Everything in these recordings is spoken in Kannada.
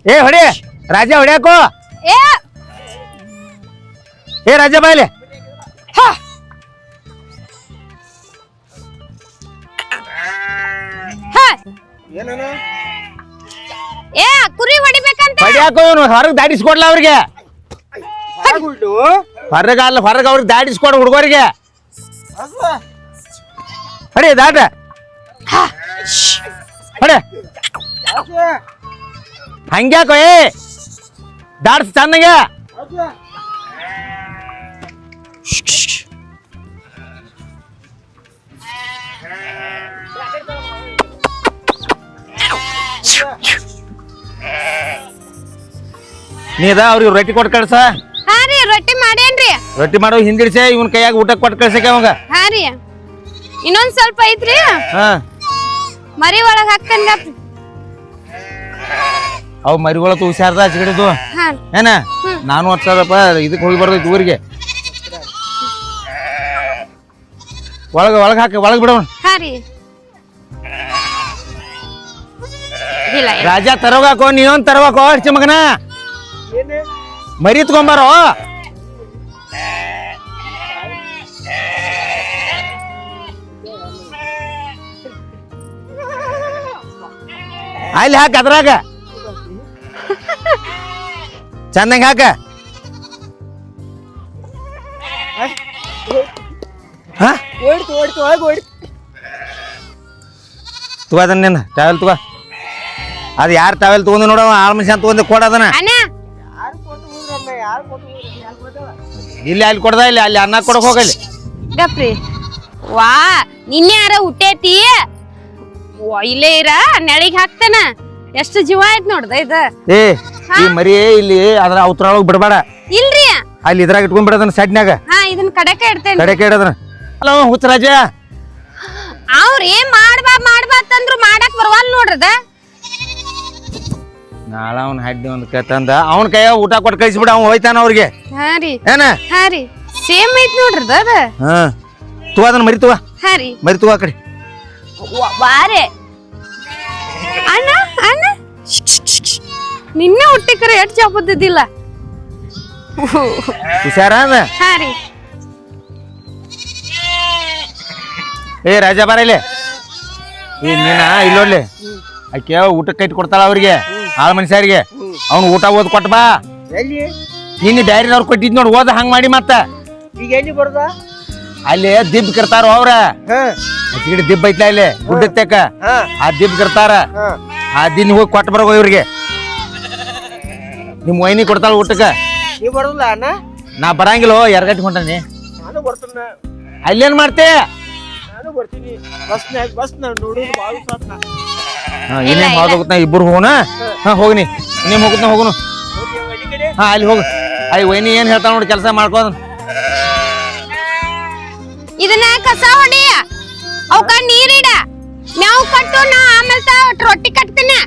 ಏ ಹೊಡಿ ರಾಜ ಹೊಡ್ಯಾಕೋ ಏ ರಾಜ ಬಾಯ್ಲೆ ಕುರಿ ಹೊಡಿಬೇಕಂತ ಹೊಡ್ಯಾಕೋ ಇವನು ಹೊರಗ್ ದಾಟಿಸ್ಕೊಡ್ಲ ಅವ್ರಿಗೆ ಹೊರಗ ಅಲ್ಲ ಹೊರಗ ಅವ್ರಿಗೆ ದಾಟಿಸ್ಕೊಡ ಹುಡುಗರಿಗೆ ಹೊಡಿ ದಾಟ ಹೊಡೆ ಹಂಗ್ಯಾಕೋ ಏ ದಾಟ್ಸ್ ಚಂದಂಗೆ ನೀದ ಅವ್ರಿಗೆ ರೊಟ್ಟಿ ಕೊಟ್ಟು ಕಳ್ಸ. ಹಾ ರೀ ರೊಟ್ಟಿ ಮಾಡೇನ್ರಿ. ರೊಟ್ಟಿ ಮಾಡೋ ಹಿಂದಿಡ್ಸೆ ಇವನ್ ಕೈಯಾಗ ಊಟ ಕೊಟ್ಟು ಕಳ್ಸಕ್ಕೆ ಅವಂಗ. ಹಾ ರೀ ಇನ್ನೊಂದ್ ಸ್ವಲ್ಪ ಐತ್ರಿ. ಹಾ ಮರಿ ಒಳಗ್ ಹಾಕ್ತೇನ್ರಿ. ಅವ್ ಮರಿಗಳ ಹುಷಾರ್ದ ಹಚ್ಚಿಡಿದ್ದು ಏನ ನಾನು ಹಚ್ಚದಪ್ಪ ಇದಕ್ಕೆ ಹೋಗಿ ಬರ್ತೈತಿ ಊರಿಗೆ. ಒಳಗ ಹಾಕ ಒಳಗ್ ಬಿಡೋಣ. ಹಾ ರೀ ರಾಜ ತರೋಗಾಕೋ ನೀವೊಂದ್ ತರವಾಕೋ ಅರ್ಚಿ ಮಗನ ಮರಿ ತಗೊಂಬಾರೋ. ಅಲ್ಲಿ ಹಾಕ ಅದ್ರಾಗ ಚಂದಂಗ ಹಾಕ. ತುಗ ಅದನ್ನ ಟ್ರಾವೆಲ್ ತುಗ ಅದ್ ಯಾರು ಟ್ರಾವೆಲ್ ತಗೊಂಡ್ ನೋಡ ಆಳ್ ಮನುಷ್ಯ ತಗೊಂಡ್ ಕೊಡದನ ಇಲ್ಲಿ ಅಲ್ಲಿ ಕೊಡದ ಇಲ್ಲಿ ಅಲ್ಲಿ ಅನ್ನ ಕೊಡಕ್ ಹೋಗಲಿ ಗಪ್ರಿ. ವಾ ನಿನ್ನೆ ಯಾರ ಹುಟ್ಟೇತಿ ಇಲ್ಲೇ ಇರ ನೆಳಿಗ್ ಹಾಕ್ತಾನ. ಎಷ್ಟು ಜೀವ ಆಯ್ತು ನೋಡ್ದ ಇದ. ಏ ಈ ಮರಿ ಇಲ್ಲಿ ಅದ್ರ ಅವತ್ರೊಳಗ್ ಬಿಡಬೇಡ. ಇಲ್ರಿ ಅಲ್ಲಿ ಇದ್ರಾಗ ಇಟ್ಕೊಂಡ್ ಬಿಡದನ ಸಡ್ನ್ಯಾಗ. ಹಾ ಇದನ್ ಕಡೆಕ ಇಡ್ತೇನೆ. ಕಡೆಕ ಇಡದನ. ಹಲೋ ಹುಚ್ಚರಾಜ ಅವ್ರಿ ಮಾಡ್ಬಾ ಅಂತಂದ್ರು ಮಾಡಕ್ ಬರವಲ್ ನೋಡ್ರದ. ನಾಳ ಅವ್ನ ಹಡ್ಡಿ ಒಂದ್ ತಂದ ಅವನ ಕೈಯಾಗ ಊಟ ಕೊಟ್ಟು ಕಳಿಸ್ಬಿಡ ಅವ್ನು ಹೋಯ್ತಾನ ಅವ್ರಿಗೆ. ಹಾ ರೀ ಏನ ಹಾ ರೀ ಸೇಮ್ ಐತ್ ನೋಡ್ರದ ಅದ. ಹಾ ತುವ ಅದನ್ನ ಮರಿ ತುವ. ಹಾ ರೀ ಮರಿ ತುವ ಕಡೆ ಬಾರೆ ಅಣ್ಣ ಅಣ್ಣ ನಿನ್ನೆ ಹುಟ್ಟಿಕರ ಎಷ್ಟ್ ಚಾಪದ್ದಿಲ್ಲ. ಹುಷಾರ ಹಾ ರೀ ಏ ರಾಜ ಬಾರ ಇಲ್ಲಿ. ಈ ನೀನ ಇಲ್ಲೋಡ್ಲಿ ಆಕೆ ಊಟಕ್ಕೆ ಕೈಟ್ ಕೊಡ್ತಾಳ ಅವ್ರಿಗೆ ಆಳ್ ಮನುಷ್ಯರಿಗೆ. ಅವ್ನು ಊಟ ಓದ್ ಕೊಟ್ಟ ಬಾ. ನಿನ್ನೆ ಬ್ಯಾರಿನವ್ರು ಕೊಟ್ಟಿದ್ ನೋಡಿ ಓದ ಹಂಗ್ ಮಾಡಿ ಮತ್ತ ಈಗ ಎಲ್ಲಿ ಬರ್ದ ಅಲ್ಲಿ ದಿಬ್ ಕರ್ತಾರ ಅವ್ರ ಹಚ್ಚಿಗಿಡಿ ದಿಬ್ ಐತ್ಲ ಇಲ್ಲಿ ಗುಡ್ಡತ್ತೇಕ ಆ ದಿಬ್ ಕರ್ತಾರ. ಆ ದಿನ ಹೋಗಿ ಕೊಟ್ಟ ಬರೋ ಇವ್ರಿಗೆ. ನಿಮ್ ವೈನಿ ಕೊಡ್ತಾಳ ಊಟಕ್ಕ. ನೀವ್ ಬರೋದಿಲ್ಲ ಅಣ್ಣ? ನಾ ಬರಂಗಿಲ್ಲ ಎರಗಟ್ಟಿ ಹೊಂಟಾನಿ. ನಾನು ಬರ್ತೀನಿ. ಅಲ್ಲೇನ್ ಮಾಡ್ತೇ? ನಾನು ಬರ್ತೀನಿ. ಬಸ್ ನೋಡಿದ್ರೆ ಬಾಳ ಸಾತ್ನ. ಇನ್ನೇನ್ ಹೋಗೋಣ ಇಬ್ಬರು ಹೋಗೋಣ. ಹಾ ಹೋಗ್ನಿ ಇನ್ನೇಮ್ ಹೋಗುತ್ತ ಹೋಗುನು. ಹಾ ಅಲ್ಲಿ ಹೋಗು. ಅಯ್ಯ ವೈನಿ ಏನ್ ಹೇಳ್ತಾಳ ನೋಡಿ ಕೆಲಸ ಮಾಡ್ಕೋ. ಇದನ್ನ ಕಸ ಹೊಡಿ ಅವಕ್ಕ ನೀರಿಡ ಮೇವ್ ಕಟ್ಟು. ನಾ ಆಮೇಲೆ ರೊಟ್ಟಿ ಕಟ್ತೀನಿ.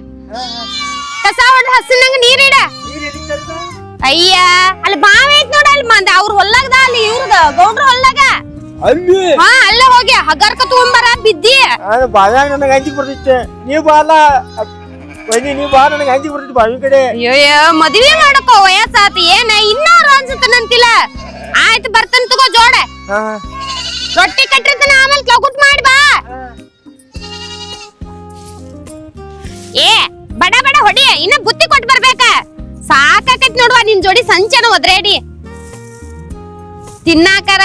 ಕಸ ಹೊಡ್ ಹಸಿನಂಗ ನೀರಿಡ. ಅಯ್ಯ ಅಲ್ಲಿ ಬಾವ ಐತ್ ನೋಡ ಅಲ್ಲಿ ಮಂದ ಅವ್ರ ಹೊಲ್ಲಾಗದ ಅಲ್ಲಿ ಇವ್ರದ ಗೌಡ್ರ ಹೊಲ್ಲಾಗ ಅಲ್ಲಿ. ಹಾ ಅಲ್ಲೇ ಹೋಗಿ ಹಗರ್ಕ ತಗೊಂಬರ ಬಿದ್ದಿ. ಬಾವ್ಯಾಗ ನನಗೆ ಅಂಜಿಕ್ ಬರ್ತಿತ್ತೆ. ನೀವ್ ಬಾಲ ವೈನಿ ನೀವ್ ಬಾ ನನಗೆ ಅಂಜಿಕ್ ಬರ್ತಿತ್ತು ಬಾವಿ ಕಡೆ. ಅಯ್ಯೋ ಮದ್ವೆ ಮಾಡಕೋ ವಯಸ್ಸಾತ ಏನ ಇನ್ನಾರು ಅನ್ಸುತ್ತನಂತಿಲ್ಲ. ಆಯ್ತು ಬರ್ತನ್ ತಗೋ ಜೋಡ. ರೊಟ್ಟಿ ಕಟ್ಟಿರ್ತಾನ ಆಮೇಲೆ ಲಗುಟ್ ಮಾಡಿ ಬಾ. ಏ ಬಡ ಬಡ ಹೊಡಿ ಇನ್ನ ಬುತ್ತಿ ಕೊಟ್ಟು ಬರ್ಬೇಕ. ಸಾಕಾಕೈತ್ ನೋಡುವ ನಿನ್ ಜೋಡಿ ಸಂಚನ ಒದ್ರೇಡಿ. ತಿನ್ನಾಕರ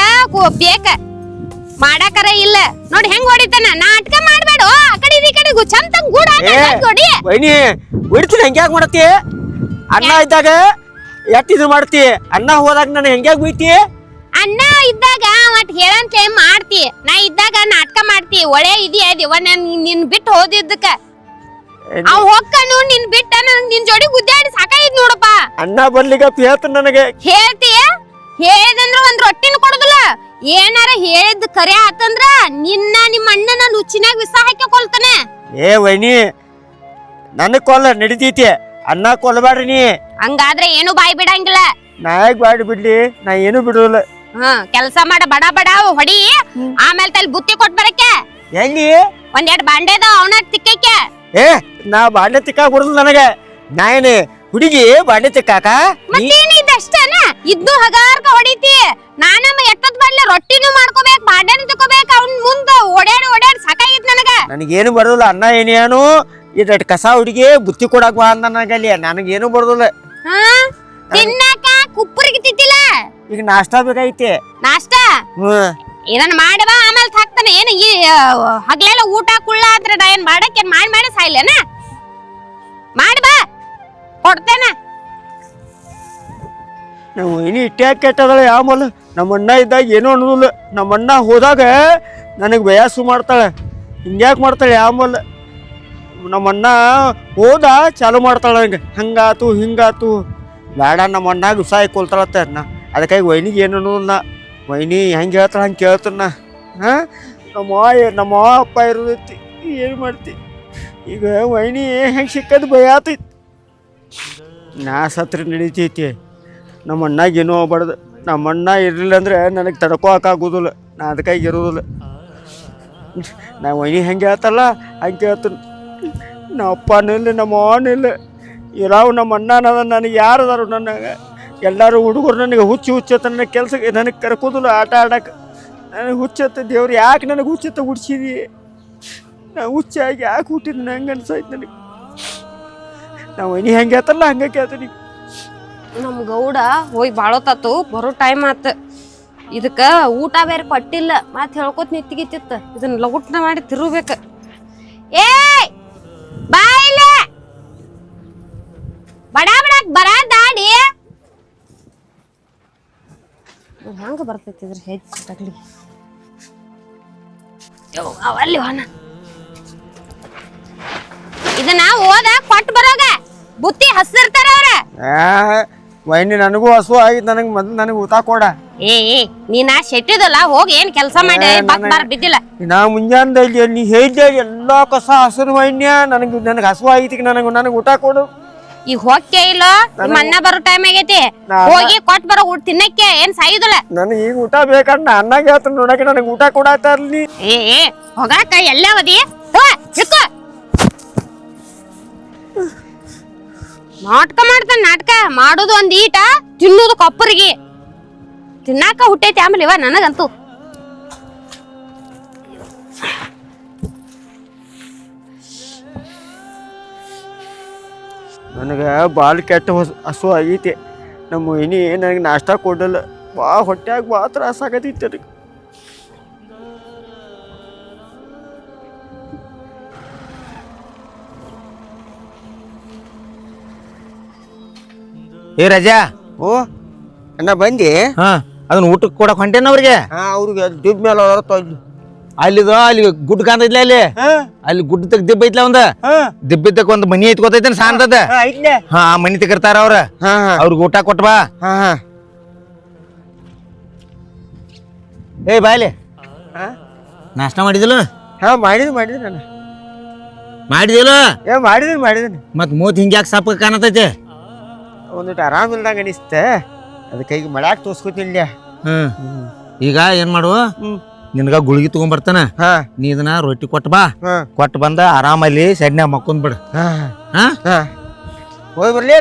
ಬೇಕ ಮಾಡಾಕರ ಇಲ್ಲ ನೋಡಿ ಹೆಂಗ್ ಹೊಡಿತಾನ. ನಾಟಕ ಮಾಡ್ಬೇಡ ಆ ಕಡೆ ಈ ಕಡೆ ಚಂತಂಗ್ ಗೂಡ ಹೊಡಿ. ವೈನಿ ಹೊಡಿತೀನಿ ಹೆಂಗ್ಯಾಕ್ ಮಾಡತ್ತಿ? ಅಣ್ಣ ಇದ್ದಾಗ ಎಟ್ಟಿದ್ರು ಮಾಡ್ತಿ. ಅಣ್ಣ ಹೋದಾಗ ನಾನು ಹೆಂಗ್ಯಾಕ್ ಬೈತಿ? ಅಣ್ಣ ಇದ್ದಾಗ ಮತ್ ಹೇಳಂತ ಮಾಡ್ತಿ. ನಾ ಇದ್ದಾಗ ನಾಟಕ ಮಾಡ್ತಿ. ಒಳ್ಳೆ ಇದೆಯಾ ದೇವ ನಿನ್ ಬಿಟ್ಟು ಹೋದಿದ್ದಕ್ಕ ಅವ್ ಹೊಕ್ಕನು ನಿನ್ ಬಿಟ್ಟ ನನಗ್ ನಿನ್ ಜೋಡಿ ಗುದ್ದಾಡಿ ಸಾಕಾಯ್ತು ನೋಡಪ್ಪ. ಅಣ್ಣ ಬರ್ಲಿಕ್ಕ ಹೇಳ್ತ ನನಗೆ ಹೇಳ್ತೀಯ ಹೇಳಿದಂದ್ರ ಒಂದ್ ರೊಟ್ಟಿನ ಕೊಡುದಿಲ್ಲ. ಏನಾರ ಹೇಳಿದ್ ಕರೆ ಆತಂದ್ರ ನಿನ್ನ ನಿಮ್ಮ ಅಣ್ಣನ ನುಚ್ಚಿನಾಗ ವಿಷ ಹಾಕಿ ಕೊಲ್ತಾನೆ. ಏ ವೈನಿ ನನಗ್ ಕೊಲ್ಲ ನಡಿತೈತಿ. ಅಣ್ಣ ಕೊಲ್ಲಬೇಡ್ರಿ ನೀ. ಹಂಗಾದ್ರೆ ಏನು ಬಾಯಿ ಬಿಡಂಗಿಲ್ಲ. ನಾ ಯಾಕೆ ಬಾಡಿ ಬಿಡ್ಲಿ? ನಾ ಏನು ಬಿಡೋಲ್ಲ. ಕೆಲಸ ಮಾಡ ಬಡ ಬಡ ಹೊಡಿ. ಆಮೇಲೆ ತಲ್ ಬುತ್ತಿ ಕೊಟ್ ಬರಕ್ಕೆ. ಎಲ್ಲಿ ಒಂದೆರಡು ಬಾಂಡೆದ ಅವನ ತಿಕ್ಕಕ್ಕೆ. ಏ ನಾ ಬಾಂಡೆ ತಿಕ್ಕಾಕ ಬರುದಿಲ್ಲ ನನಗೆ. ನಾ ಏನೇ ಹುಡುಗಿ ಬಾಂಡೆ ತಿಕ್ಕಾಕ ಮತ್ತೇನ ಇದಷ್ಟೇನ ಇದ್ದು ಹಗಾರ್ಕ ಹೊಡಿತಿ ನಾನಮ್ಮ ಎಷ್ಟೊತ್ ಬರ್ಲಿ ರೊಟ್ಟಿನೂ ಮಾಡ್ಕೋಬೇಕು ಬಾಂಡೆನೂ ತಗೋಬೇಕು ಅವ್ನ ಮುಂದ ಓಡಾಡಿ ಸಾಕಾಗಿತ್ ನನಗ ನನಗೇನು ಬರೋದಿಲ್ಲ ಅನ್ನ ಏನೇನು ಇದ್ ಕಸ ಹುಡುಗಿ ಬುತ್ತಿ ಕೊಡಕ್ ಬಾ ಅಂದ ನನಗಲ್ಲಿ ನನಗೇನು ಬರೋದಿಲ್ಲ ಹಾ ತಿನ್ನಾಕ ಕುಪ್ಪರಿಗೆ ತಿತ್ತಿಲ್ಲ ಈಗ ನಾಷ್ಟಾ ಬೇಕಾಯ್ತಿ ನಾಷ್ಟಾ ಏನನ್ನ ಮಾಡವಾ ಆಮೇಲೆ ಹಾಕ್ತಾನೆ ಏನು ಈ ಹಗ್ಲೆಲ್ಲ ಊಟ ಕುಳ್ಳ ಆದ್ರೆ ನಾ ಏನ್ ಮಾಡಕ್ಕೆ ಮಾಡಿ ಸಾಯ್ಲೇನ ಮಾಡ್ಬಾ ಕೊಡ್ತೇನೆ ನಾವು ಇನ್ನು ಇಟ್ಟ್ಯಾಕೆ ಕೆಟ್ಟದಳ ಯಾಮಲ್ಲ ನಮ್ಮ ಅಣ್ಣ ಇದ್ದಾಗ ಏನೂ ಅನ್ನೋದಿಲ್ಲ ನಮ್ಮ ಅಣ್ಣ ಹೋದಾಗ ನನಗೆ ಬಯಾಸು ಮಾಡ್ತಾಳೆ ಹಿಂಗ್ಯಾಕೆ ಮಾಡ್ತಾಳೆ ಯಾಮಲ್ಲ ನಮ್ಮ ಅಣ್ಣ ಹೋದ ಚಾಲು ಮಾಡ್ತಾಳೆ ಹಂಗೆ ಹಂಗಾತು ಹಿಂಗಾತು ಬೇಡ ನಮ್ಮ ಅಣ್ಣಾಗ ಉಸಾಯಿ ಕೊಲ್ತಾಳತ್ತ ನಾ ಅದಕ್ಕಾಗಿ ವೈನಿಗೆ ಏನು ಅನ್ನೋದಿಲ್ಲ ವೈನಿ ಹೆಂಗೆ ಹೇಳ್ತಾಳೆ ಹಂಗೆ ಕೇಳ್ತಾನ ಹಾಂ ನಮ್ಮ ಅಪ್ಪ ಇರೋದೈತಿ ಏನು ಮಾಡ್ತಿ ಈಗ ವೈನಿ ಹೆಂಗೆ ಸಿಕ್ಕದು ಭಯ ಆತೈತಿ ನಾ ಸತ್ರ ನಡೀತೈತಿ ನಮ್ಮ ಅಣ್ಣಾಗ ಏನೂ ಆಗ್ಬಾರ್ದು ನಮ್ಮ ಅಣ್ಣ ಇರಲಿಲ್ಲ ಅಂದ್ರೆ ನನಗೆ ತಡ್ಕೋಕ್ಕಾಗೋದಿಲ್ಲ ನಾ ಅದಕ್ಕಾಗಿ ಇರೋದಿಲ್ಲ ನಾ ವೈನಿ ಹೆಂಗೆ ಹೇಳ್ತಲ್ಲ ಹಂಗೆ ಹೇಳ್ತಾನೆ ನಮ್ಮ ಅಪ್ಪನಿಲ್ಲ ನಮ್ಮ ಅವನಿಲ್ಲ ಇರಾವ್ ನಮ್ಮ ಅಣ್ಣ ನನಗೆ ಯಾರು ಅದಾರು ನನಗೆ ಎಲ್ಲರೂ ಹುಡುಗರು ನನಗೆ ಹುಚ್ಚತ್ತ ನನ್ನ ಕೆಲ್ಸಕ್ಕೆ ನನಗೆ ಕರ್ಕೋದಿಲ್ಲ ಆಟ ಆಡಕ್ಕೆ ನನಗೆ ಹುಚ್ಚತ್ತ ದೇವ್ರು ಯಾಕೆ ನನಗೆ ಹುಚ್ಚತ್ತ ಹುಡ್ಸಿದಿ ನಾ ಹುಚ್ಚಾಗಿ ಯಾಕೆ ಹುಟ್ಟಿದ್ದೀನಿ ಹಂಗೆ ಅನ್ಸಾಯ್ತು ನನಗೆ ನಾವು ವೈನಿ ಹೆಂಗೆ ಹೇಳ್ತಾರಲ್ಲ ಹಂಗೆ ಕೇಳ್ತೀನಿ ನಮ್ ಗೌಡ ಹೋಗಿ ಬಾಳೋತಾತು ಬರೋ ಟೈಮ್ ಆತ ಇದಕ್ಕ ಊಟ ಬೇರೆ ಕೊಟ್ಟಿಲ್ಲ ಮತ್ ಹೇಳ್ಕೊತ ನಿತ್ತಿಗಿತ್ತಿತ್ತ ಇದನ್ನ ಲಗುಟ್ನ ಮಾಡಿ ತಿರುಬೇಕ ಏ ಬಾಯಿಲೆ ಬಡ ಬಡಕ್ ಬರ ದಾಡಿ ಹೆಂಗ ಬರ್ತೈತಿದ್ರ ಹೆಚ್ಚು ತಗ್ಲಿ ಅವಲ್ಲಿ ಹೋನ ಇದನ್ನ ಓದ ಕೊಟ್ಟು ಬರೋಗ ಬುತ್ತಿ ಹಸಿರ್ತಾರ ಅವ್ರ ವೈನಿ ನನಗೂ ಹಸು ಆಗಿತ್ತು ನನಗೆ ಮೊದ್ಲು ನನಗೆ ಊಟ ಕೊಡ ಏ ನೀನ ಶೆಟ್ಟಿದಲ್ಲ ಹೋಗಿ ಏನ್ ಕೆಲಸ ಮಾಡಿ ಬಾರ್ ಬಿದ್ದಿಲ್ಲ ನಾ ಮುಂಜಾನೆ ನೀ ಹೇಳಿದೆ ಎಲ್ಲ ಕಸ ಹಸಿರು ವೈನ್ಯ ನನಗೆ ಹಸು ಆಗಿತ್ತು ನನಗೆ ಊಟ ಕೊಡು ಈಗ ಹೋಗ್ಕೆ ಇಲ್ಲ ನಿಮ್ಮ ಅಣ್ಣ ಬರೋ ಟೈಮ್ ಆಗೈತಿ ಹೋಗಿ ಕೊಟ್ಟು ಬರೋ ಊಟ ತಿನ್ನಕ್ಕೆ ಏನ್ ಸಾಯುದಿಲ್ಲ ನನಗೆ ಈಗ ಊಟ ಬೇಕಂತ ಅಣ್ಣಗೆ ಹೇಳ್ತಾನೆ ನೋಡಕ್ಕೆ ನನಗೆ ಊಟ ಕೊಡಾತಾರ್ಲಿ ಏ ಹೋಗಾಕ ಎಲ್ಲ ಅವದಿ ನಾಟಕ ಮಾಡ್ತಾನ ನಾಟಕ ಮಾಡೋದು ಒಂದ್ ಈಟ ತಿನ್ನೋದು ಕೊಪ್ಪರಿಗೆ ತಿನ್ನಾಕ ಹುಟ್ಟೈತಿ ಆಮೇಲೆ ಇವ ನನಗಂತೂ ನನಗೆ ಭಾಳ ಕೆಟ್ಟ ಹಸು ಆಗೈತಿ ನಮ್ಮ ಇನಿ ನನಗೆ ನಾಷ್ಟ ಕೊಡಲ್ಲ ಭಾಳ ಹೊಟ್ಯಾಗ ಭಾಳ ತ್ರಾಸ ಆಗತೈತಿ ನನಗೆ ಏ ರಜಾ ಓ ಅಣ್ಣ ಬಂದಿ ಹಾ ಅದನ್ನ ಊಟಕ್ಕೆ ಕೊಡಕ್ ಹೊಂಟೇನ ಅವ್ರಿಗೆ ಅವ್ರಿಗೆ ದುಡ್ಡು ಮೇಲೆ ಅಲ್ಲಿ ಗುಡ್ ಕಾಂತೈತ್ಲ ಅಲ್ಲಿ ಗುಡ್ಡ ತಗ ದಿಬ್ಬ ಐತ್ಲ ಒಂದ ದಿಬ್ಬಿದ್ದಕ್ ಒಂದ್ ಮನಿ ಐತ್ ಗೊತ್ತೈತೇನ ಸಾಂತದ ಹಾ ಆ ಮನಿ ತೆಗಿರ್ತಾರ ಅವ್ರಿಗೆ ಊಟ ಕೊಟ್ ಬಾ ಏ ಬಾಯ್ಲಿ ನಾಷ್ಟ ಮಾಡಿದಿಲ್ಲ ಮಾಡಿದ್ರಿ ನಾನು ಮಾಡಿದಿಲ್ಲ ಮಾಡಿದ್ದೀನಿ ಮತ್ ಮೂತ್ ಹಿಂಗ್ಯಾಕ್ ಸಾಪ ಕಾಣತೈತೆ ಒಂದಿಟ್ಟು ಆರಾಮಿಲ್ದಂಗ ಅನಿಸ್ತೆ ಅದಕ್ಕೆ ಈಗ ಮಳ್ಯಾಕ ತೋರ್ಸ್ಕೊತಿಲ್ಲ ಈಗ ಏನ್ ಮಾಡುವ ನಿನಗ ಗುಳಿಗೆ ತಗೊಂಡ್ಬರ್ತಾನ ನೀ ಇದನ್ನ ರೊಟ್ಟಿ ಕೊಟ್ಟು ಬಾ ಕೊಟ್ಟು ಬಂದ ಆರಾಮಲ್ಲಿ ಸೆಡ್ನ್ಯಾಗ ಮಕ್ಕೊಂಡ್ ಬಿಡು ಹೋಗಿ ಬರ್ಲಿ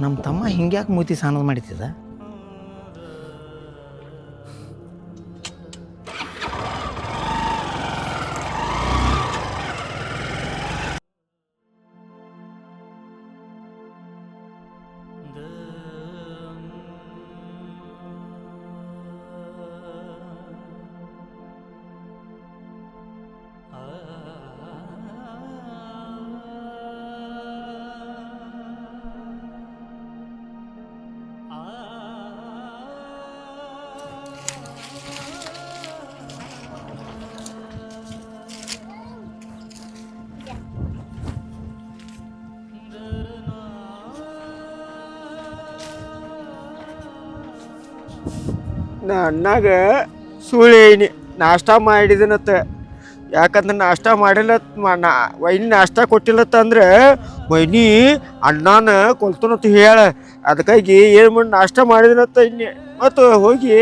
ನಮ್ಮ ತಮ್ಮ ಹಿಂಗ್ಯಾಕೆ ಮೂತಿ ಸಾನದ್ ಮಾಡಿತಿದ ನಾ ಅಣ್ಣಾಗ ಸುಳೇನಿ ನಾಷ್ಟ ಮಾಡಿದನತ್ತ ಯಾಕಂದ್ರೆ ನಾಷ್ಟ ಮಾಡಿಲ್ಲ ವೈನಿ ನಾಷ್ಟ ಕೊಟ್ಟಿಲ್ಲತ್ತ ಅಂದ್ರೆ ವೈನಿ ಅಣ್ಣನ ಕೊಲ್ತನತ್ತ ಹೇಳ ಅದಕ್ಕಾಗಿ ಏನು ಮಾಡಿ ನಾಷ್ಟ ಮಾಡಿದನತ್ತ ಇನ್ನೆ ಮತ್ತು ಹೋಗಿ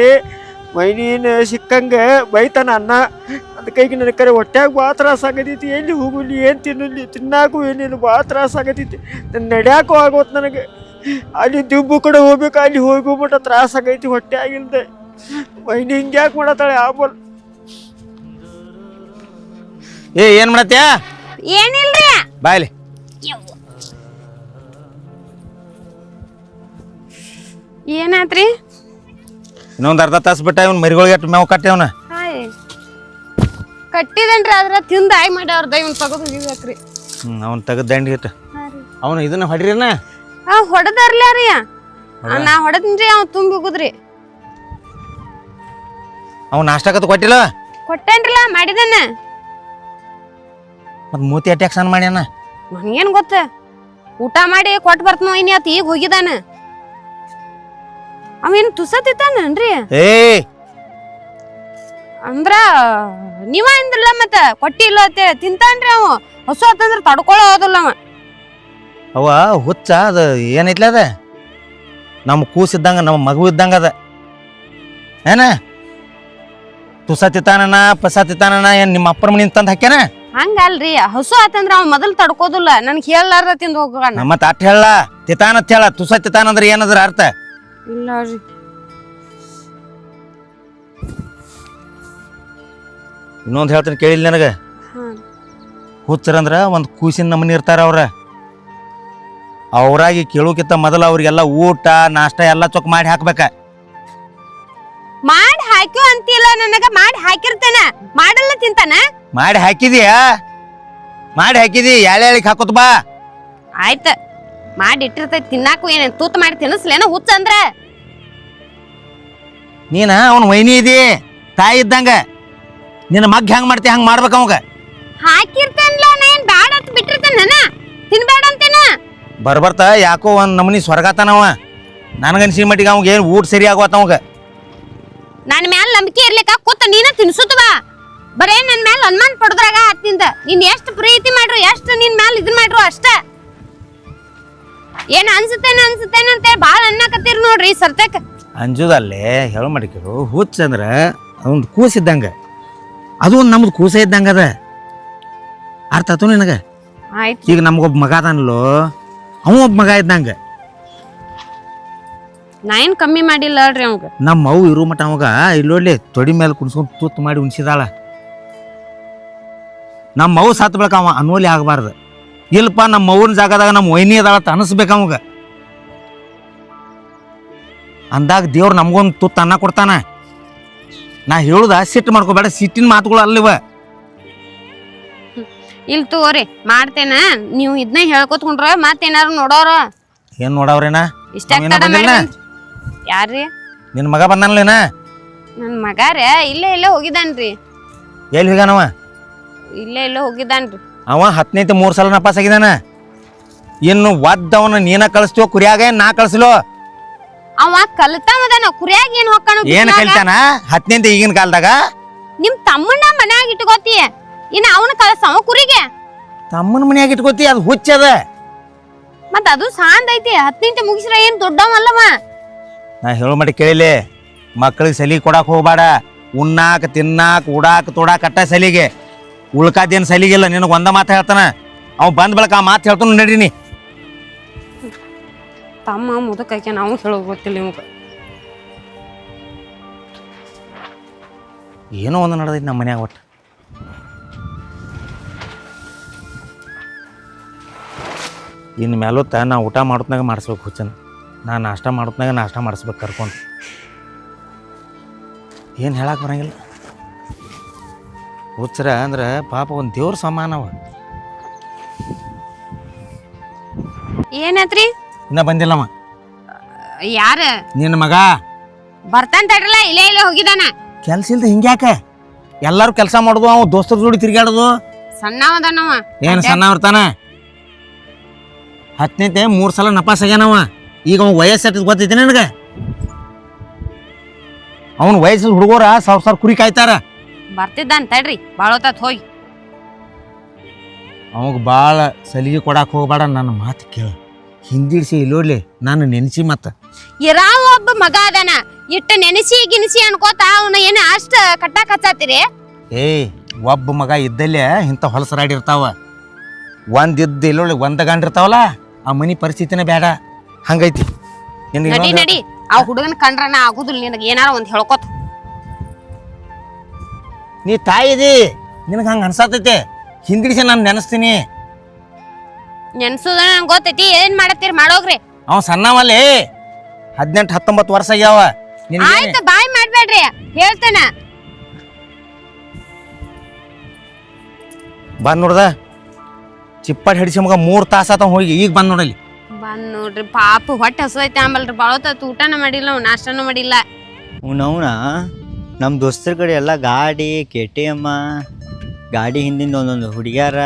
ಮೈನೀನು ಸಿಕ್ಕಂಗೆ ಬೈತಾನ ಅನ್ನ ಅದಕ್ಕೈಗೆ ನನ್ನ ಕರೆ ಹೊಟ್ಯಾಗ ಭಾಳ ತ್ರಾಸ ಆಗತೈತಿ. ಎಲ್ಲಿ ಹೋಗುಲಿ ಏನು ತಿನ್ನಲಿ ತಿನ್ನಾಕು ಏನೇನು ಭಾಳ ತ್ರಾಸ ಆಗತೈತಿ. ನನ್ನ ನಡ್ಯಾಕೂ ಆಗೋತ್ ನನಗೆ. ಅಲ್ಲಿ ದಿಬ್ಬು ಕಡೆ ಹೋಗ್ಬೇಕು, ಅಲ್ಲಿ ಹೋಗ್ಬಿಟ್ಟ ತ್ರಾಸ ಆಗೈತಿ ಹೊಟ್ಟೆ ಆಗಿಲ್ದೆ. ಮೈನಿ ಹಿಂಗ್ಯಾಕೆ ಮಾಡತ್ತಾಳೆ ಆಮೇಲೆ. ಏನ್ ಮಾಡತ್ಯಾ? ಏನಿಲ್ರಿ. ಬಾಯ್ಲಿ. ಏನಾತ್ರಿ? ಇನ್ನೊಂದು ಅರ್ಧ ತಾಸು ಬಿಟ್ಟ ಇವ್ನು ಮರಿಗಳಿಗೆ ಅಷ್ಟು ಮೇವು ಕಟ್ಟೆವನ. ಕಟ್ಟಿದನ್ರಿ ಅದ್ರ ತಿಂದ ಆಯ್ ಮಾಡಿ ಅವ್ರ ದೈವನ್ ತಗದು ಹೋಗಿಬೇಕ್ರಿ. ಅವ್ನು ತೆಗದ್ ದಂಡಿ ಇಟ್ಟು ಅವನು ಇದನ್ನ ಹೊಡ್ರಿನ ಹೊಡೆದಾರ್ಲ್ಯಾರಿ. ನಾ ಹೊಡೆದ್ರಿ ಅವ್ ತುಂಬಿ ಹೋಗುದ್ರಿ. ಅವ್ನು ನಾಷ್ಟಕತ್ ಕೊಟ್ಟಿಲ್ಲ? ಕೊಟ್ಟೇನ್ರಲ್ಲ ಮಾಡಿದನ. ಮತ್ ಮೂತಿ ಅಟ್ಯಾಕ್ ಸಣ್ಣ ಮಾಡ್ಯಾನ. ನನಗೇನ್ ಗೊತ್ತ. ಊಟ ಮಾಡಿ ಕೊಟ್ಟು ಬರ್ತನೋ ಇನಿ ಆತ ಈಗ ಹೋಗಿದಾನ. ಅವೇನು ತುಸ ತಿತ್ತಾನನ್ರಿ? ಅಂದ್ರ ನೀವ ಅಂದ್ರಲ್ಲ ಮತ್ತ ಕೊಟ್ಟಿಲ್ಲ ಅಂತೇಳಿ ತಿಂತಾನ್ರಿ ಅವ. ಹಸು ಆತಂದ್ರ ತಡ್ಕೊಳ್ಳೋದಿಲ್ಲ ಅವ ಹುಚ್ಚ. ಅದು ಏನೈತ್ಲ ಅದ ನಮ್ಮ ಕೂಸಿದ್ದಂಗ ನಮ್ಮ ಮಗು ಇದ್ದಂಗ ಅದ ಏನ. ತುಸ ತಿತ್ತಾನ ಪಸ ತಿತ್ತಾನ ಏನ್ ನಿಮ್ಮ ಅಪ್ಪರ ಮನಿ ತಂದ್ ಹಾಕ್ಯಾನ? ಹಂಗಲ್ರಿ, ಹಸು ಆತಂದ್ರ ಅವ್ ಮೊದಲ್ ತಡ್ಕೋದಿಲ್ಲ. ನನ್ಗೆ ಹೇಳಾರ್ದ ತಿಂದು ಹೋಗೋಣ. ಮತ್ತ ಅಟ್ ಹೇಳ ತಿತಾನ ಹೇಳ. ತುಸ ತಿತ್ತಾನ ಅಂದ್ರ ಏನದ್ರ ಅರ್ಥ? ಇಲ್ಲ ರೀ. ಇನ್ನೊಂದು ಹೇಳ್ತೀನಿ ಕೇಳಿಲ್ಲ ನನಗ. ಹುಚ್ಚರಂದ್ರ ಒಂದು ಕೂಸಿನ ನಮನಿ ಇರ್ತಾರ ಅವ್ರ. ಅವ್ರಾಗಿ ಕೇಳೋಕಿಂತ ಮೊದಲ ಅವ್ರಿಗೆಲ್ಲ ಊಟ ನಾಷ್ಟ ಎಲ್ಲ ಚೊಕ್ ಮಾಡಿ ಹಾಕ್ಬೇಕ. ಮಾಡಿ ಹಾಕ್ಯೋ ಅಂತಿಲ್ಲ ನನಗ. ಮಾಡಿ ಹಾಕಿರ್ತೇನ, ಮಾಡಲ್ಲ ತಿಂತಾನ. ಮಾಡಿ ಹಾಕಿದೀಯಾ? ಮಾಡಿ ಹಾಕಿದಿ ಯಾಳ್ಯಾಳಿಗೆ ಹಾಕೋತ್ ಬಾ. ಆಯ್ತ ಮಾಡಿ ಇಟ್ಟಿರ್ತೈತಿ ತಿನ್ನಾಕು. ಏನೇನ್ ತೂತ್ ಮಾಡಿ ತಿನ್ನಿಸ್ಲೇನ ಹುಚ್ಚ ಅಂದ್ರ? ನೀನ ಅವನ್ ವೈನಿ ಇದಿ, ತಾಯಿ ಇದ್ದಂಗ. ನಿನ್ನ ಮಗ್ ಹೆಂಗ್ ಮಾಡ್ತಿ ಹಂಗ್ ಮಾಡ್ಬೇಕ ಅವಂಗ. ಹಾಕಿರ್ತೇನ್ಲ, ನಾ ಏನ್ ಬ್ಯಾಡ ಅಂತ ಬಿಟ್ಟಿರ್ತೇನ? ತಿನ್ಬೇಡ ಅಂತೇನ? ಬರ್ಬರ್ತ ಯಾಕೋ ಒಂದ್ ನಮನಿ ಸ್ವರ್ಗಾತನವ. ನನಗನ್ಸಿ ಮಟ್ಟಿಗೆ ಅವಂಗ ಏನ್ ಊಟ ಸರಿ ಆಗೋತ ಅವಂಗ. ನನ್ ಮ್ಯಾಲ ನಂಬಿಕೆ ಇರ್ಲಿಕ್ಕ ಕೂತ ನೀನ ತಿನ್ಸುತ್ತ ಬಾ. ಬರೇ ನನ್ ಮ್ಯಾಲ ಅನುಮಾನ ಪಡದ್ರಾಗ ಆತಿಂದ. ನೀನ್ ಎಷ್ಟು ಪ್ರೀತಿ ಮಾಡ್ರು, ಎಷ್ಟು ನಿನ್ ಮ್ಯಾಲ ಇದನ್ ಮಾಡ್ರು ಅಷ್ಟ. ಏನ್ ಅನ್ಸುತ್ತೇನ ಅಂತ ಬಾಳ ಅನ್ನಕತ್ತೀರಿ ನೋಡ್ರಿ ಸರ್ತಕ. ಅಂಜುದಲ್ಲೇ ಹೇಳ ಮಾಡಿಕರು. ಹುಚ್ಚ ಅಂದ್ರ ಅವನ್ ಕೂಸಿದ್ದಂಗ, ಅದು ಒಂದು ನಮ್ದು ಕೂಸ ಇದ್ದಂಗ ಅದ. ಅರ್ಥ ಆತು ನಿನಗ? ಆಯ್ತು. ಈಗ ನಮ್ಗೊಬ್ಬ ಮಗ ಅದಾನಲ್ಲೋ, ಅವ ಒಬ್ಬ ಮಗ ಇದ್ದಂಗ. ನಾ ಏನ್ ಕಮ್ಮಿ ಮಾಡಿಲ್ಲ ಅಲ್ರಿ ಅವಂಗ. ನಮ್ಮ ಅವು ಇರೋ ಮಟ ಅವಾಗ ಇಲ್ಲೋಡ್ಲಿ ತೊಡಿ ಮೇಲೆ ಕುಣಿಸ್ಕೊಂಡು ತೂತ್ ಮಾಡಿ ಉಣಿಸಿದಾಳ. ನಮ್ಮ ಅವು ಸತ್ ಬೆಳಕ ಅವ ಅನೋಲಿ ಆಗಬಾರ್ದು. ಇಲ್ಪ ನಮ್ಮ ಅವ್ವನ ಜಾಗದಾಗ ನಮ್ಮ ವೈನಿ ಅದಾಳ ಅಂತ ಅನಿಸ್ಬೇಕ ಅವಾಗ. ಅಂದಾಗ ದೇವ್ರು ನಮ್ಗೊಂದು ತುತ್ತು ಅನ್ನ ಕೊಡ್ತಾನ. ನಾ ಹೇಳುದ ಸಿಟ್ಟು ಮಾಡ್ಕೋಬೇಡ, ಸಿಟ್ಟಿನ ಮಾತುಗಳು ಅಲ್ಲಿವ. ಇಲ್ ತಗೋರಿ ಮಾಡ್ತೇನ. ನೀವು ಇದನ್ನ ಹೇಳ್ಕೊತ್ಕೊಂಡ್ರ ಮತ್ತೇನಾರು ನೋಡೋರ. ಏನ್ ನೋಡವ್ರೇನ? ಇಷ್ಟ ಯಾರ್ರಿ? ನಿನ್ ಮಗ ಬಂದಾನಲ್ಲೇನ? ನನ್ ಮಗಾರ ಇಲ್ಲೇ ಹೋಗಿದ್ದಾನ್ರಿ. ಎಲ್ಲಿ ಹೋಗ್ಯಾನವ? ಇಲ್ಲೇ ಹೋಗಿದ್ದಾನ್ರಿ. ಅವ 10ನೇತಿ 3 ಸಲ ನಪಾಸ್ ಆಗಿದಾನ. ಇನ್ನು ಒದ್ದವನ ನೀನ ಕಳಿಸ್ತೀವ ಕುರಿಯಾಗ ನಾ ಕಳಿಸ್ಲೋ? ಅವ ಕಲ್ತಾವದಾನ, ಕುರಿಯಾಗ ಏನ್ ಹೊಕ್ಕಾನು. ಏನ್ ಕಲಿತಾನ 10ನೇತಿ ಈಗಿನ ಕಾಲದಾಗ? ನಿಮ್ ತಮ್ಮನ ಮನ್ಯಾಗ ಇಟ್ಕೋತಿ, ಇನ್ನ ಅವನ ಕಳ್ಸವ ಕುರಿಗೆ. ತಮ್ಮನ ಮನ್ಯಾಗ ಇಟ್ಕೋತಿ? ಅದು ಹುಚ್ಚದ. ಮತ್ತ ಅದು ಸಾಂದ್ ಐತಿ. 10ನೇತಿ ಮುಗಿಸ್ರ ಏನ್ ದೊಡ್ಡವಲ್ಲವ. ನಾ ಹೇಳೋ ಮಟ್ಟ ಕೇಳಿಲೆ, ಮಕ್ಕಳಿಗೆ ಸಲಿ ಕೊಡಾಕ್ ಹೋಗ್ಬೇಡ. ಉಣ್ಣಾಕ ತಿನ್ನಾಕ ಉಡಾಕ ತೊಡಾಕ ಅಟ್ಟ ಸಲಿಗೆ, ಉಳ್ಕಾದೇನು ಸಲಿಗಿಲ್ಲ. ನಿನಗೆ ಒಂದ ಮಾತು ಹೇಳ್ತಾನ, ಅವ್ ಬಂದ್ ಬಳಕ ಆ ಮಾತು ಹೇಳ್ತಾನ ನಡೀನಿ. ತಮ್ಮ ಮುದಕಕ್ಕೆ ನಾವು ಹೇಳೋದು ಗೊತ್ತಿಲ್ಲ ನಿಮ್ಗೆ. ಏನೋ ಒಂದು ನಡೆದೈತಿ ನಮ್ಮ ಮನ್ಯಾಗ. ಒಟ್ಟು ಇನ್ನು ಮೇಲೊತ್ತ ನಾ ಊಟ ಮಾಡೋತ್ನಾಗ ಮಾಡಿಸ್ಬೇಕು ಹುಚ್ಚನ. ನಾ ನಾಷ್ಟ ಮಾಡೋತ್ನಾಗ ನಾಷ್ಟ ಮಾಡಿಸ್ಬೇಕು ಕರ್ಕೊಂಡು. ಏನು ಹೇಳಕ್ಕೆ ಬರಂಗಿಲ್ಲ. ಹುಚ್ಚರ ಅಂದ್ರೆ ಪಾಪ ಒಂದು ದೇವ್ರ ಸಮಾನವ. ಏನತ್ರಿ? ಇನ್ನ ಬಂದಿಲ್ಲಮ್ಮ. ಯಾರ? ನಿನ್ನ ಮಗ ಬರ್ತಾನ ತಡ್ರಲ್ಲ. ಇಲ್ಲೇ ಹೋಗಿದಾನ. ಕೆಲ್ಸ ಇಲ್ದ ಹಿಂಗ್ಯಾಕ? ಎಲ್ಲಾರು ಕೆಲಸ ಮಾಡೋದು, ಅವ ದೋಸ್ತರ ಜೋಡಿ ತಿರ್ಗಾಡೋದು. ಸಣ್ಣವದನವ. ಏನು ಸಣ್ಣ ಇರ್ತಾನ? 10ನೇತಿ 3 ಸಲ ನಪಾಸ್ ಆಗ್ಯಾನವ. ಈಗ ಅವ್ನ ವಯಸ್ಸು ಗೊತ್ತೈತಿ ನನಗೆ? ಅವನ ವಯಸ್ಸು ಹುಡುಗರ 1000 ಕುರಿ ಕಾಯ್ತಾರ. ಬರ್ತಿದ್ದಾನ ತಡ್ರಿ, ಬಾಳೋತತ್ ಹೋಗಿ. ಅವಾಗ ಭಾಳ ಸಲಿಗೆ ಕೊಡಾಕ್ ಹೋಗ್ಬೇಡ. ನನ್ನ ಮಾತು ಕೇಳ. ಹಿಂದಿಡ್ಸಿ ಇಲ್ಲೋಡ್ಲಿ ನಾನು ನೆನೆಸಿ ಮತ್ತ ಇರಾವ ಒಬ್ಬ ಮಗ ಅದಾನ ಇಟ್ಟ ನೆನೆಸಿ ಗಿನಿಸಿ ಅನ್ಕೋತ ಅವನ ಏನ ಅಷ್ಟ ಕಟ್ಟಾಕ್ ಹಚ್ಚಾತಿರಿ. ಏಯ್ ಒಬ್ಬ ಮಗ ಇದ್ದಲ್ಲೇ ಇಂಥ ಹೊಲಸರಾಡಿರ್ತಾವ. ಒಂದಿದ್ದು ಇಲ್ಲೊಳ್ಳಿ ಒಂದ ಗಂಡಿರ್ತಾವಲ್ಲ ಆ ಮನಿ ಪರಿಸ್ಥಿತಿನೇ ಬೇಡ ಹಂಗೈತಿ. ನಡಿ ನಡಿ ಆ ಹುಡುಗನ ಕಂಡ್ರನ ಆಗುದಿಲ್ಲ ನಿನಗೆ ಏನಾರ ಒಂದ್ ಹೇಳ್ಕೊತ. ನೀ ತಾಯಿದಿ ನಿನಗೆ ಹಂಗ ಅನ್ಸಾತೈತೆ. ಹಿಂದಿಡಿಸಿ ನಾನು ನೆನೆಸ್ತೀನಿ. ನೆನ್ಸುದ ನನ್ ಗೊತ್ತೈತಿ. ಏನ್ ಮಾಡತ್ತೀರಿ ಮಾಡೋಗ್ರಿ. ಅವ ಸಣ್ಣವಲ್ಲಿ 18-19 ವರ್ಷ ಆಗ್ಯಾವ. ಆಯ್ತು ಬಾಯ್ ಮಾಡ್ಬೇಡ್ರಿ ಹೇಳ್ತೇನ. ಬಂದ್ ನೋಡ್ದ ಚಿಪ್ಪಾಟ್ ಹಿಡಿಸಿ ಮಗ 3 ತಾಸ ಆತ ಹೋಗಿ ಈಗ ಬಂದ್ ನೋಡಲಿ. ಬಂದ್ ನೋಡ್ರಿ ಪಾಪ ಹೊಟ್ಟೆ ಹಸುವೈತೆ ಆಂಬಲ್ರಿ ಬಾಳೋತ ಊಟನ ಮಾಡಿಲ್ಲ ನಾವು ನಾಷ್ಟನೂ ಮಾಡಿಲ್ಲ. ಅವನವನ ನಮ್ಮ ದೋಸ್ತರ ಕಡೆ ಎಲ್ಲ ಗಾಡಿ KTM ಗಾಡಿ ಹಿಂದಿಂದ ಒಂದೊಂದು ಹುಡುಗ್ಯಾರ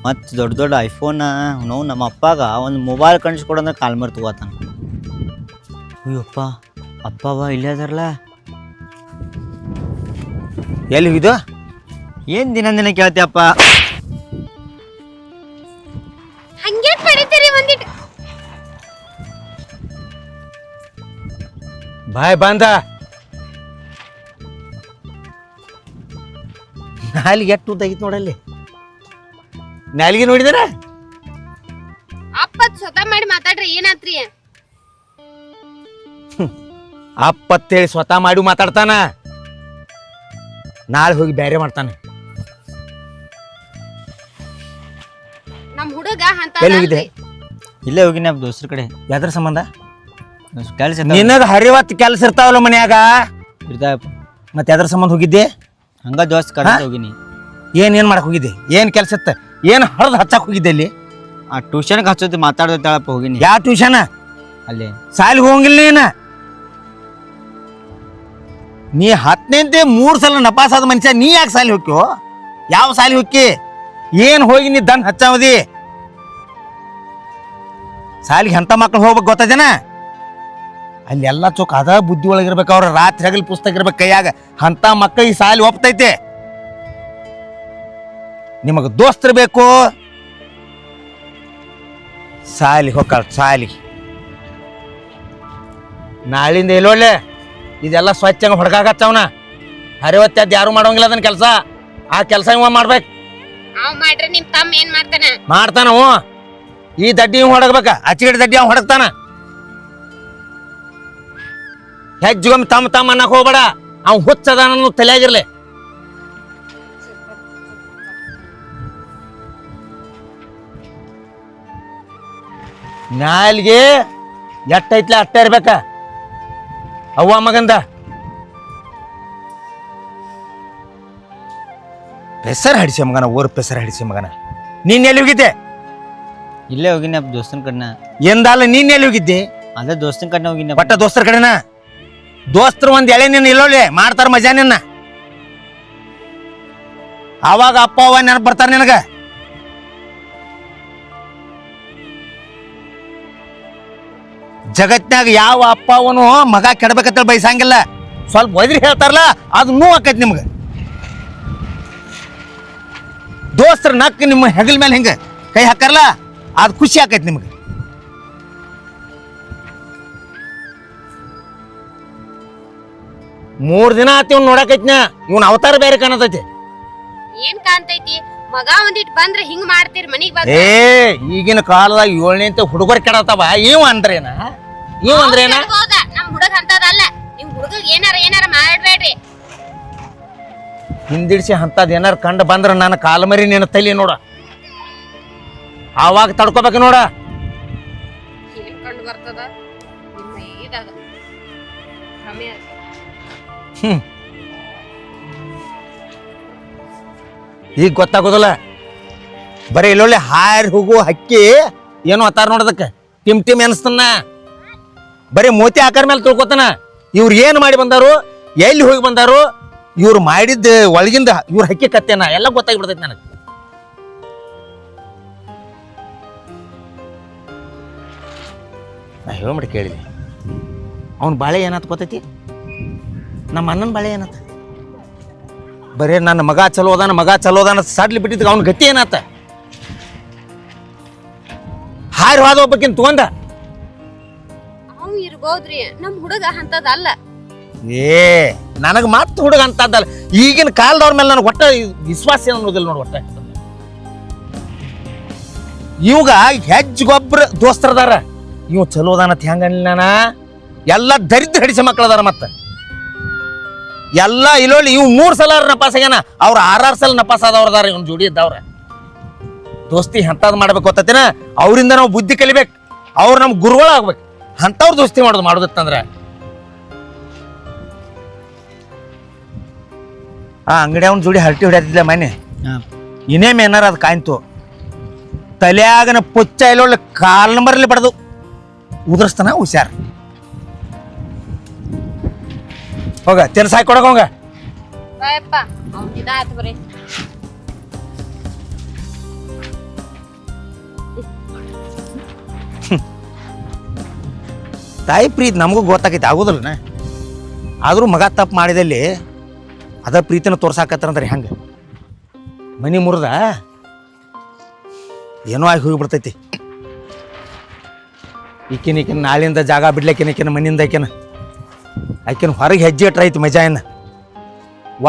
ಮತ್ತು ದೊಡ್ಡ ದೊಡ್ಡ ಐಫೋನ. ನಾವು ನಮ್ಮ ಅಪ್ಪಾಗ ಒಂದು ಮೊಬೈಲ್ ಕಣಿಸ್ಕೊಡಂದ್ರೆ ಕಾಲ್ಮರ್ ತಗೋತಾನ. ಅಯ್ಯಪ್ಪ ಅಪ್ಪವ ಇಲ್ಲೇ ಅದಾರಲ್ಲ. ಎಲ್ಲಿ ಹೋಗಿದ್ದು? ಏನು ದಿನ ದಿನ ಕೇಳ್ತೀಯಪ್ಪ? ಹಂಗೆ ಪಡಿತೀರಿ ಒಂದಿಟ್ಟು ಬಾಯ್ ಬಂದ ನಾಲಿಗೆ ಎಷ್ಟು ಉದ್ದಾಗಿತ್ತು ನೋಡಲ್ಲಿ. ನಾಲಿಗೆ ನೋಡಿದಾರ ಅಪ್ಪ ಸ್ವತಃ ಮಾಡಿ ಮಾತಾಡ್ರಿ ಏನಾತ್ರಿ? ಅಪ್ಪತ್ತೇಳಿ ಸ್ವತಃ ಮಾಡಿ ಮಾತಾಡ್ತಾನ. ನಾಳೆ ಹೋಗಿ ಬೇರೆ ಮಾಡ್ತಾನೆ. ನಮ್ ಹುಡುಗ ಎಲ್ಲಿ ಹೋಗಿದ್ದೆ? ಇಲ್ಲೇ ಹೋಗಿ ನಮ್ಮ ದೋಸ್ತರ ಕಡೆ. ಯಾವ್ದ್ರ ಸಂಬಂಧ? ಕೆಲಸ ನಿನಗ ಹರಿವತ್ತು ಕೆಲಸ ಇರ್ತಾವಲ್ಲ ಮನ್ಯಾಗ, ಇರ್ತಾವಪ್ಪ. ಮತ್ತೆ ಯಾವ್ದ್ರ ಸಂಬಂಧ ಹೋಗಿದ್ದೆ? ಹಂಗ ದೋಸ್ತ ಕರ್ಕೊಂಡು ಹೋಗಿನಿ. ಏನ್ ಮಾಡಕ್ ಹೋಗಿದ್ದೆ? ಏನ್ ಕೆಲ್ಸ ಇತ್ತ? ಏನ್ ಹಳದ್ ಹಚ್ಚಕ್ ಹೋಗಿದ್ದೆ ಅಲ್ಲಿ? ಆ ಟ್ಯೂಷನ್ಗೆ ಹಚ್ಚೋದು ಮಾತಾಡೋದಪ್ಪ ಹೋಗಿನಿ. ಯಾವ ಟ್ಯೂಷನ್? ಅಲ್ಲಿ ಸಾಲಿ ಹೋಗಿಲ್ಲ ನೀ 10ನೇಂತೆ 3 ಸಲ ನಪಾಸಾದ ಮನುಷ್ಯ. ನೀ ಯಾಕೆ ಸಾಲಿ ಹೋಗ್ಯೋ? ಯಾವ ಸಾಲಿ ಹೋಗಿ ಏನ್ ಹೋಗಿ ನೀ ದನ್ ಹಚ್ಚಾವದಿ? ಸಾಲಿಗೆ ಎಂತ ಮಕ್ಳು ಹೋಗ್ಬೇಕು ಗೊತ್ತದೇನ? ಅಲ್ಲಿ ಎಲ್ಲ ಚೊಕ್ ಅದ ಬುದ್ಧಿ ಒಳಗಿರ್ಬೇಕು. ಅವ್ರ ರಾತ್ರಿ ಹಗಲ್ ಪುಸ್ತಕ ಇರ್ಬೇಕು ಕೈಯಾಗ. ಅಂತ ಮಕ್ಕಳು ಈ ಸಾಲಿ ಒಪ್ತೈತೆ. ನಿಮಗ ದೋಸ್ತರು ಬೇಕು, ಸಾಲಿ ಹೋಗ್ತಾಳ ಸಾಲಿ. ನಾಳಿಂದ ಎಲ್ಲೊಳ್ಳೆ ಇದೆಲ್ಲ ಸ್ವಚ್ಛಂಗ ಹೊಡ್ಕಾಕತ್ತವನ. ಹರಿವತ್ತದ್ ಯಾರು ಮಾಡೋಂಗಿಲ್ಲ ಅದನ್ನ ಕೆಲಸ. ಆ ಕೆಲಸ ಇವ ಮಾಡ್ಬೇಕು. ಅವ್ ಮಾಡ್ರಿ ನಿಮ್ ತಮ್ಮ ಏನ್ ಮಾಡ್ತಾನ? ಮಾಡ್ತಾನವು. ಈ ದಡ್ಡಿ ಇವ್ ಹೊಡಗ್ಬೇಕ, ಅಚ್ಚಿಗಡಿ ದಡ್ಡಿ ಅವ್ ಹೊಡಗ್ತಾನ. ಹೆಜ್ಜುಗೊಮ್ಮೆ ತಮ್ಮ ಅನ್ನಕ್ ಹೋಗ್ಬೇಡ. ಅವ್ ಹುಚ್ಚದಾನ ತಲೆಯಾಗಿರ್ಲಿ. ನಾಲ್ಗೆ ಎಟ್ಟೈತ್ಲೆ ಅಟ್ಟ ಇರ್ಬೇಕ. ಅವ್ವ ಮಗಂದ ಪೆಸರ್ ಹಡಿಸಿ ಮಗನ, ಊರ್ ಪೆಸರ್ ಹಡಿಸಿ ಮಗನ. ನೀನ್ ಎಲ್ಲಿ ಹೋಗಿದ್ದೆ? ಇಲ್ಲೇ ಹೋಗಿನಿ ಅಪ್ಪ ದೋಸ್ತನ ಕಡೆನ. ಎಂದಲ್ಲ ನೀನ್ ಎಲ್ಲಿ ಹೋಗಿದ್ದೆ? ಅದೇ ದೋಸ್ತನ ಕಡೆ ಹೋಗಿನಿ. ಬಟ್ಟ ದೋಸ್ತರ ಕಡೆನ. ದೋಸ್ತರು ಒಂದ್ ಎಳೆ ನಿನ್ನ ಇಲ್ಲೋಳೆ ಮಾಡ್ತಾರ ಮಜಾ ನಿನ್ನ. ಅವಾಗ ಅಪ್ಪ ಅವ್ವ ನೆನಪು ಬರ್ತಾರ ನಿನಗ. ಜಗತ್ನಾಗ ಯಾವ ಅಪ್ಪ ಅವನು ಮಗ ಕೆಡಬೇಕಂತ ಬಯಸಂಗಿಲ್ಲ. ಸ್ವಲ್ಪ ಒದ್ರಿ ಹೇಳ್ತಾರಲ್ಲ ಅದು ನೋವು ಆಕೈತಿ ನಿಮ್ಗೆ. ದೋಸ್ತರ ನಕ್ ನಿಮ್ಮ ಹೆಗಲ್ ಮೇಲೆ ಹಿಂಗ ಕೈ ಹಾಕಾರಲ್ಲ ಅದು ಖುಷಿ ಆಕೈತಿ ನಿಮ್ಗೆ. ಮೂರ್ ದಿನ ಆತಿ ಇವ್ನ ನೋಡಕೈತಿನ. ಇವ್ನ ಅವತಾರ ಬೇರೆ ಕಾಣತೈತಿ. ಏನ್ ಕಾಣ್ತೈತಿ? ಮಗ ಒಂದಿಟ್ ಬಂದ್ರೆ ಹಿಂಗ್ ಮಾಡ್ತೀರಿ ಮನಿಗ್ ಬಂದ್ರೆ? ಏ ಈಗಿನ ಕಾಲದಾಗ 7ನೇ ಹುಡುಗರು ಕೆಡತಾವ. ಇವ್ ಅಂದ್ರೇನ? ಇವ್ ಅಂದ್ರೇನ? ನಮ್ ಹುಡುಗ ಅಂತದಲ್ಲ. ನಿಮ್ ಹುಡುಗ ಏನಾರ ಮಾಡ್ಬೇಡ್ರಿ. ಹಿಂದಿಡ್ಸಿ ಅಂತದ್ ಏನಾರ ಕಂಡು ಬಂದ್ರ ನನ್ನ ಕಾಲ್ಮರಿ ನಿನ್ನ ತಲಿ ನೋಡ. ಆವಾಗ ತಡ್ಕೋಬೇಕು ನೋಡ. ಏನ್ ಕಂಡು ಬರ್ತದ ನಿಮ್ಮ ಇದಾಗ? ಈಗ ಗೊತ್ತಾಗೋದಿಲ್ಲ. ಬರೀ ಇಲ್ಲೊಳ್ಳೆ ಹಾರಿ ಹೋಗು ಹಕ್ಕಿ ಏನು ಅತ್ತಾರ ನೋಡದಕ್ಕೆ ಟಿಮ್ ಎನ್ಸ್ತಾನ. ಬರೀ ಮೋತಿ ಆಕಾರ ಮೇಲೆ ತಿಳ್ಕೊತಾನ. ಇವ್ರು ಏನ್ ಮಾಡಿ ಬಂದಾರು, ಎಲ್ಲಿ ಹೋಗಿ ಬಂದಾರು, ಇವ್ರು ಮಾಡಿದ್ದ ಒಳಗಿಂದ ಇವ್ರ ಹಕ್ಕಿ ಕತ್ತೇನ ಎಲ್ಲ ಗೊತ್ತಾಗಿ ಬಿಡ್ತೈತಿ ನನಗೆ. ನಾ ಹೇಳ್ಬಿಟ್ಟು ಕೇಳಿದೆ. ಅವ್ನ ಬಾಳೆ ಏನಾತ್ ಗೊತ್ತೈತಿ? ನಮ್ಮ ಅಣ್ಣನ ಬಾಳೆ ಏನಾತ? ಬರೇ ನನ್ನ ಮಗ ಚಲೋ ಅದಾನ ಸಡ್ಲಿ ಬಿಟ್ಟಿದ್ದ ಅವ್ನ ಗತಿ ಏನಾತ? ಹಾರಿ ಮಾರಿ ಹೋದ ಒಬ್ಬಕಿನ್ ತಗೊಂಡ. ಅವ್ ಇರ್ಬೋದ್ರಿ ನಮ್ ಹುಡುಗ ಅಂತದಲ್ಲ. ಏ ನನಗ ಮತ್ತ ಹುಡುಗ ಅಂತದ್ದಲ್ಲ. ಈಗಿನ ಕಾಲದವ್ರ ಮೇಲೆ ನನಗೆ ಒಟ್ಟ ವಿಶ್ವಾಸ ಅನ್ನೋದಿಲ್ಲ ನೋಡಿ. ಒಟ್ಟ ಇವಾಗ ಹೆಜ್ಗೊಬ್ರ ದೋಸ್ತರದಾರ. ಇವ್ ಚಲೋ ಅದಾನತ್ ಹೆಂಗ ನಾನ ಎಲ್ಲ ದರಿದ್ರ ಹಡಿಸ ಮಕ್ಕಳದಾರ. ಮತ್ತ ಎಲ್ಲ ಇಲ್ಲೊಳ್ಳಿ ಇವ್ 3 ಸಲ ನಪಾಸ್ ಆಗ್ಯಾನ. ಅವ್ರ 6 ಸಲ ನಪಾಸ್ ಆದವ್ರದಾರ. ಇವ್ನ ಜೋಡಿ ಇದ್ದವ್ರ ದೋಸ್ತಿ ಎಂತಾದ್ ಮಾಡ್ಬೇಕು ಗೊತ್ತೇನ. ಅವರಿಂದ ನಾವು ಬುದ್ಧಿ ಕಲಿಬೇಕು. ಅವ್ರು ನಮ್ ಗುರುಗಳು ಆಗ್ಬೇಕು. ಅಂತವ್ರ ದೋಸ್ತಿ ಮಾಡೋದತ್ತಂದ್ರ ಆ ಅಂಗಡಿ ಅವ್ನ ಜೋಡಿ ಹರಟಿ ಹೊಡ್ಯಾತಿದ್ಲ ಮನೆ. ಇನ್ನೇಮ್ ಏನಾರ ಅದು ಕಾಯ್ತು ತಲೆಯಾಗನ ಪುಚ್ಚ ಇಲ್ಲೊಳ್ಳೆ ಕಾಲ್ ನಂಬರ್ಲಿ ಬಡದು ಉದುರಿಸ್ತಾನ. ಹುಷಾರ್ ಹೋಗ ತಿನ್ಸಾಕಿ ಕೊಡಕ ಹೋಗ. ಬಾಯಪ್ಪ ಅವ್ನ್ ಇದಾಯ್ತು ಬರೀ. ತಾಯಿ ಪ್ರೀತಿ ನಮಗೂ ಗೊತ್ತಾಗೈತಿ ಆಗೋದಿಲ್ಲನ. ಆದ್ರೂ ಮಗ ತಪ್ಪು ಮಾಡಿದಲ್ಲಿ ಅದ ಪ್ರೀತಿನ ತೋರ್ಸಾಕತ್ತಾರಂದ್ರೆ ಹೆಂಗೆ ಮನಿ ಮುರಿದ ಏನೋ ಆಗಿ ಹೋಗಿಬಿಡ್ತೈತಿ. ಈಕಿನ ನಾಳಿಂದ ಜಾಗ ಬಿಡ್ಲಿಕ್ಕಿನ ಮನಿಯಿಂದ ಆಕಿನ ಹೊರಗೆ ಹೆಜ್ಜೆ ಇಟ್ರೈತಿ ಮಜಾ.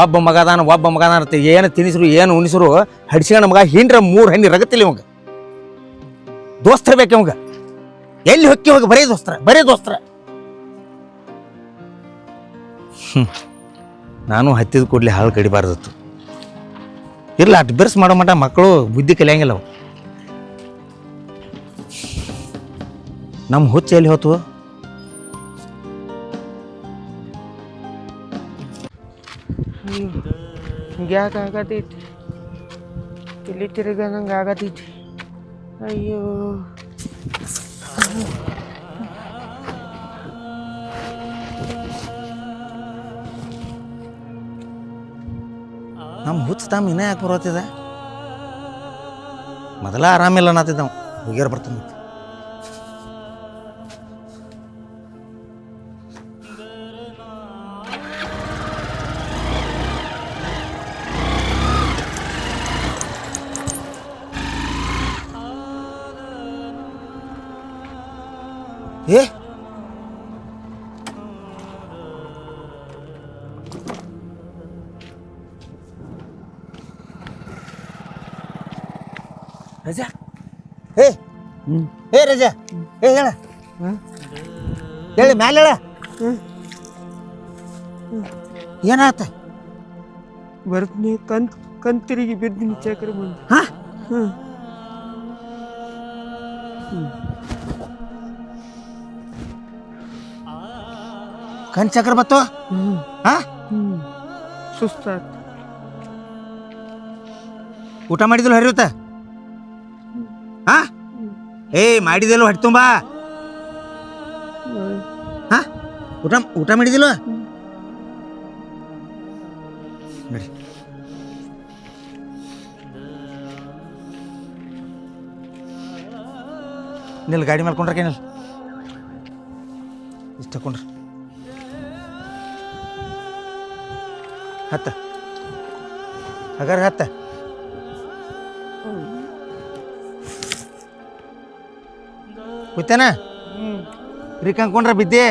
ಒಬ್ಬ ಮಗದಾನ ಏನು ತಿನಿಸ್ರು ಏನು ಉಣಿಸ್ರು ಹಡ್ಸ್ಕೊಂಡ ಮಗ ಹಿಂಡ್ರ 3 ಹಣ್ಣಿ ರಗತ್ತಿಲ್ಲ ಇವಾಗ. ದೋಸ್ತರ ಬೇಕು ಇವಾಗ. ಎಲ್ಲಿ ಹೊಕ್ಕಿ ಹೋಗಿ ಬರೇ ದೋಸ್ತರ. ನಾನು ಹತ್ತಿದ ಕೂಡಲೇ ಹಾಳು ಕಡಿಬಾರ್ದತ್ತು. ಇಲ್ಲ ಅಟ್ ಬೆರ್ಸ್ ಮಾಡೋ ಮಟ ಮಕ್ಕಳು ಬುದ್ಧಿ ಕಲಿಯಂಗಿಲ್ಲ ಅವು. ನಮ್ಮ ಹುಚ್ಚ ಎಲ್ಲಿ ಹೋತು? ಹಿಂಗ್ಯಾಕೆ ಆಗತೈತಿ? ಇಲ್ಲಿ ತಿರುಗಂಗೆ ಆಗತೈತಿ. ಅಯ್ಯೋ ನಮ್ಮ ಹುಚ್ಚ ತಮ್ಮ ಇನ್ನೂ ಯಾಕೆ ಬರೋತಿದ? ಮೊದಲ ಆರಾಮಿಲ್ಲ ಅನ್ನತ್ತಿದ್ದ ನಾವು. ಹುಡುಗಿಯರ್ ಬರ್ತಾನೆ. ಏ ರಜಾ ಏ ರಜಾ ಹೇಳ ಹೇಳಿ ಮ್ಯಾಲ ಹೇಳ. ಏನಾತ? ಬರ್ತೀನಿ ಕಂತಿರಿಗೆ ಬಿದ್ದೀನಿ ಚಕ್ರ ಬಂದು. ಕಣ್ ಚಕ್ರ ಬತ್ತು. ಸುಸ್ತಾತ. ಊಟ ಮಾಡಿದಿಲ್ಲ ಹರಿಯುತ್ತ? ಏ ಮಾಡಿದಿಲ್ಲ ಹೊಟ್ಟೆ ತುಂಬಾ? ಊಟ ಮಾಡಿದಿಲ್ಲ? ನಡಿ ನಿಲ್ ಗಾಡಿ ಮೇಲೆ ಕೊಂಡ್ರಕೇನಿಲ್ಲ ಇಷ್ಟ ಕೊಂಡ್ರ ಹತ್ತ ಹಗಾರ ಹತ್ತ. ಕೂತೇನ ರೀ ಕಂಕೊಂಡ್ರ ಬಿದ್ದೆ.